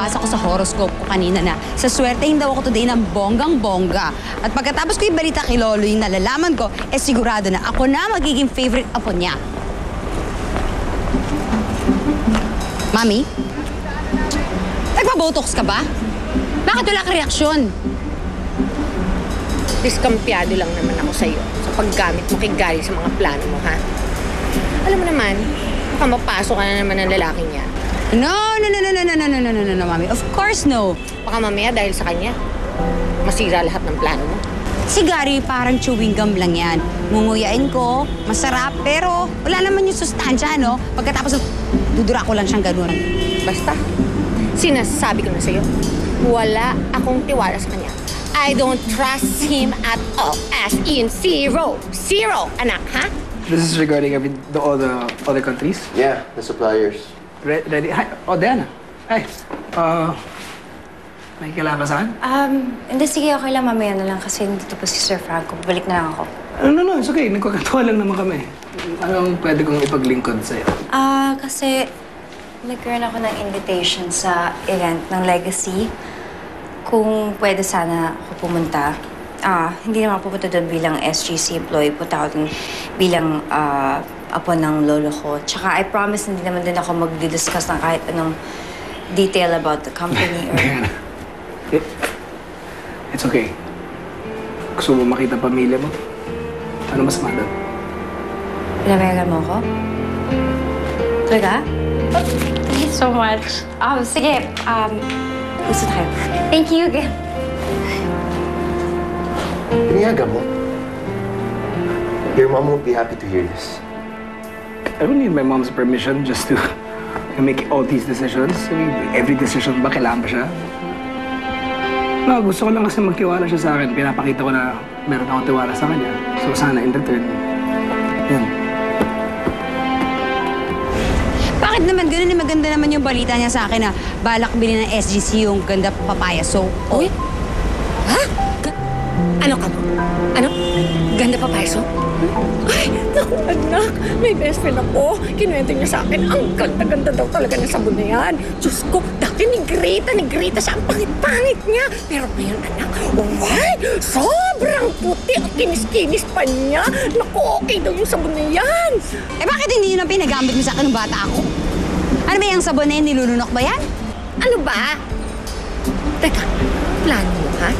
nabasa ko sa horoscope ko kanina na sa swertein daw ako today ng bonggang-bongga. At pagkatapos ko yung balita kay Lolo yung nalalaman ko, sigurado na ako na magiging favorite apo niya. Mami? Nagpa-botox ka ba? Bakit wala ka reaksyon? Diskampyado lang naman ako sa'yo sa paggamit mo kay Gary sa mga plano mo, ha? Alam mo naman, baka mapasok ka na naman ng lalaki niya. No, Mami. Of course, no. Baka mamaya dahil sa kanya, masira lahat ng plano mo. Si Gary parang chewing gum lang yan. Ngunguyain ko, masarap, pero wala naman yung sustansya, no? Pagkatapos, dudura ko lang siyang ganun. Basta, sinasabi ko na sa'yo, wala akong tiwala sa kanya. I don't trust him at all. As in zero. Zero, anak, ha? This is regarding all the other countries? Yeah, the suppliers. Ready? Hi. Oh, Diana. Hi. May kailangan ba saan? Hindi, sige, okay lang. Mamaya na lang kasi dito po si Sir Franco. Balik na lang ako. No, it's okay. Nagkakatawa lang naman kami. Anong pwede kong ipaglingkod sa'yo? Kasi nagkaroon ako ng invitation sa event ng Legacy. Kung pwede sana ako pumunta. Hindi naman ako pupunta doon bilang SGC employee. Punta ako doon bilang apo ng lolo ko. Tsaka I promise hindi naman din ako mag-discuss ng kahit anong detail about the company or... It's okay. Gusto mo makita pamilya mo? Ano mas madal? Pinabayagan mo ako? Talaga? Thank you so much. Sige, gusto tayo. Thank you again. Piniyaga mo? Your mom won't be happy to hear this. I don't need my mom's permission just to make all these decisions. I mean, every decision ba kailangan ba siya? No, gusto ko lang kasi magtiwala siya sa akin. Pinapakita ko na meron akong tiwala sa kanya. So sana in return, yun. Bakit naman ganun? Maganda naman yung balita niya sa akin na balak bilhin ng SGC yung ganda papaya. So, Uy? Ha? Ano ka mo? Ano? Ganda pa peso? Ay, naku, anak. May best friend ako. Kinuwento niya sa akin, ang ganda-ganda daw talaga ng sabon na yan. Diyos ko, dati negrita siya. Ang pangit-pangit niya. Pero ngayon, anak, why? Sobrang puti at kinis-kinis pa niya. Naku, okay daw yung sabon na yan. bakit hindi yun ang pinagamit mo sa akin ng bata ako? Ano ba yung sabon na yun? Nilulunok ba yan? Ano ba? Teka, plano mo, ha?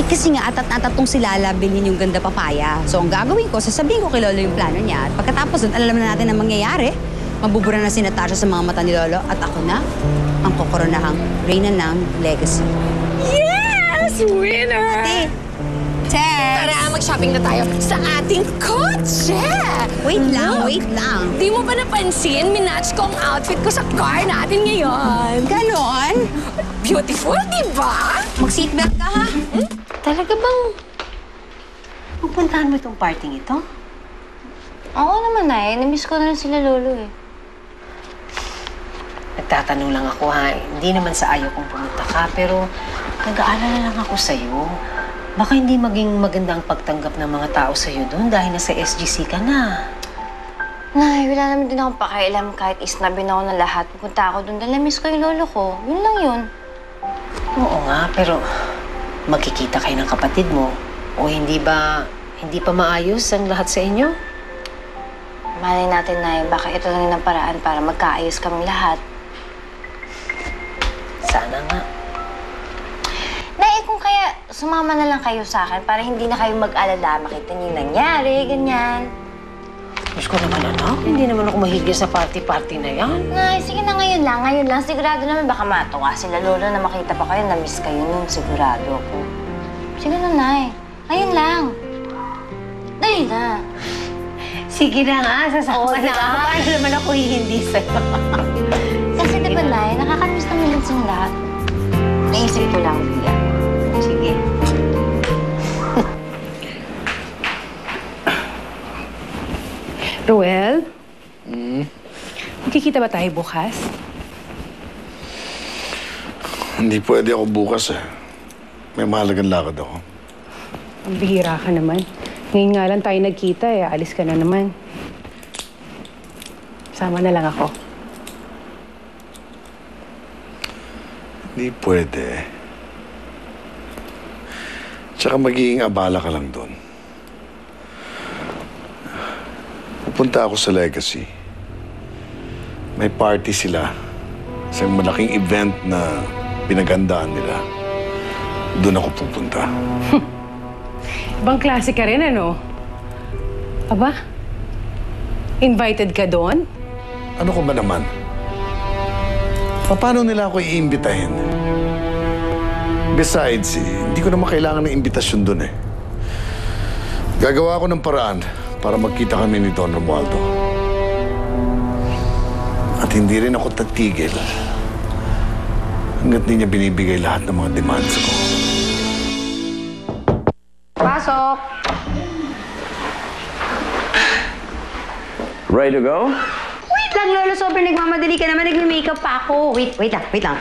Kasi nga, atat-atat tong si Lala bilhin yung ganda papaya. So, ang gagawin ko, sasabihin ko kay Lolo yung plano niya. At pagkatapos doon, alam na natin ang mangyayari. Mabubura na si Natasha sa mga mata ni Lolo. At ako na, ang kokoronahang reyna ng Legacy. Yes! Winner! Ate! Tara, mag-shopping na tayo sa ating kotse! Wait lang. Di mo ba napansin? Minatch ko ang outfit ko sa car natin ngayon. Ganon? Beautiful, di ba? Mag-seatbelt ka, ha? Talaga bang pupuntahan mo itong parting ito? Oo naman, Nay. Namiss ko na rin sila lolo eh. Nagtatanong lang ako ha. Hindi naman sa ayaw kong pumunta ka, pero nag-aalala lang ako sa'yo. Baka hindi maging maganda ang pagtanggap ng mga tao sa'yo doon dahil nasa SGC ka na. Nay, wala naman din akong pakialam kahit isnabin ako ng lahat. Pupunta ako doon dahil namiss ko yung lolo ko. Yun lang yun. Oo nga, pero magkikita kayo ng kapatid mo. O hindi pa maayos ang lahat sa inyo? Malay natin, Nay. Baka ito lang yung paraan para magkaayos kaming lahat. Sana nga. Nay, kung kaya sumama na lang kayo sa akin para hindi na kayo mag-alala. Makita niyo yung nangyari, ganyan. Diyos ko naman, anak. Hindi naman ako mahigil sa party-party na yan. Nay, sige na ngayon lang. Sigurado naman baka matuwa sila lolo na makita pa kayo. Na-miss kayo nun, sigurado ako. Sige na, Nay. Ngayon lang. Dali na. Sige na nga, sasama na ako. Paano naman ako hindi sa'yo? Kasi diba, Nay, nakakamiss na minsan silang lahat. Naisip ko lang, Bia. Sige. Ruel? Magkikita ba tayo bukas? Hindi pwede ako bukas eh. May mahalagang lakad ako. Ang bihira ka naman. Ngayon nga lang tayo nagkita eh. Alis ka na naman. Sama na lang ako. Hindi pwede. Tsaka magiging abala ka lang doon. Pupunta ako sa Legacy. May party sila. Isang malaking event na pinagandaan nila. Doon ako pupunta. Ibang klase ka rin, ano? Aba? Invited ka doon? Ano ko ba naman? Paano nila ako iimbitahin? Besides, hindi ko naman kailangan ng imbitasyon doon eh. Gagawa ako ng paraan para magkita kami ni Don Romualdo. At hindi rin ako tatigil hanggat hindi niya binibigay lahat ng mga demands ko. Pasok! Ready to go? Wait lang, Lolo. Sobrang nagmamadali ka naman. Nagme-makeup pa ako. Wait lang.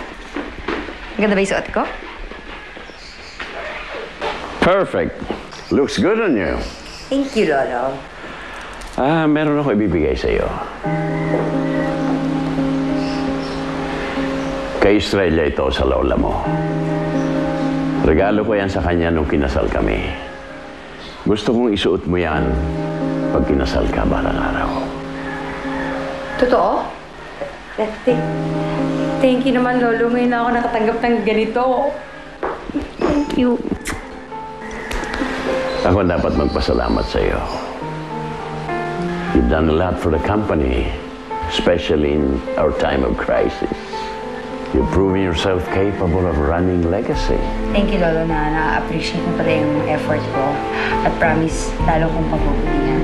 Maganda ba yung suot ko? Perfect. Looks good on you. Thank you, Lolo. Meron ako ibibigay sa iyo. Kay Estrella ito sa lola mo. Regalo ko yan sa kanya nung kinasal kami. Gusto kong isuot mo yan pag kinasal ka balang araw. Totoo? Thank you naman, Lolo. Ngayon na ako nakatanggap ng ganito. Thank you. Ako dapat magpasalamat sa iyo. You've done a lot for the company, especially in our time of crisis. You've proven yourself capable of running Legacy. Thank you, Lolo, na na-appreciate mo pala yung effort ko. At promise, lalo kong pagpupulingan.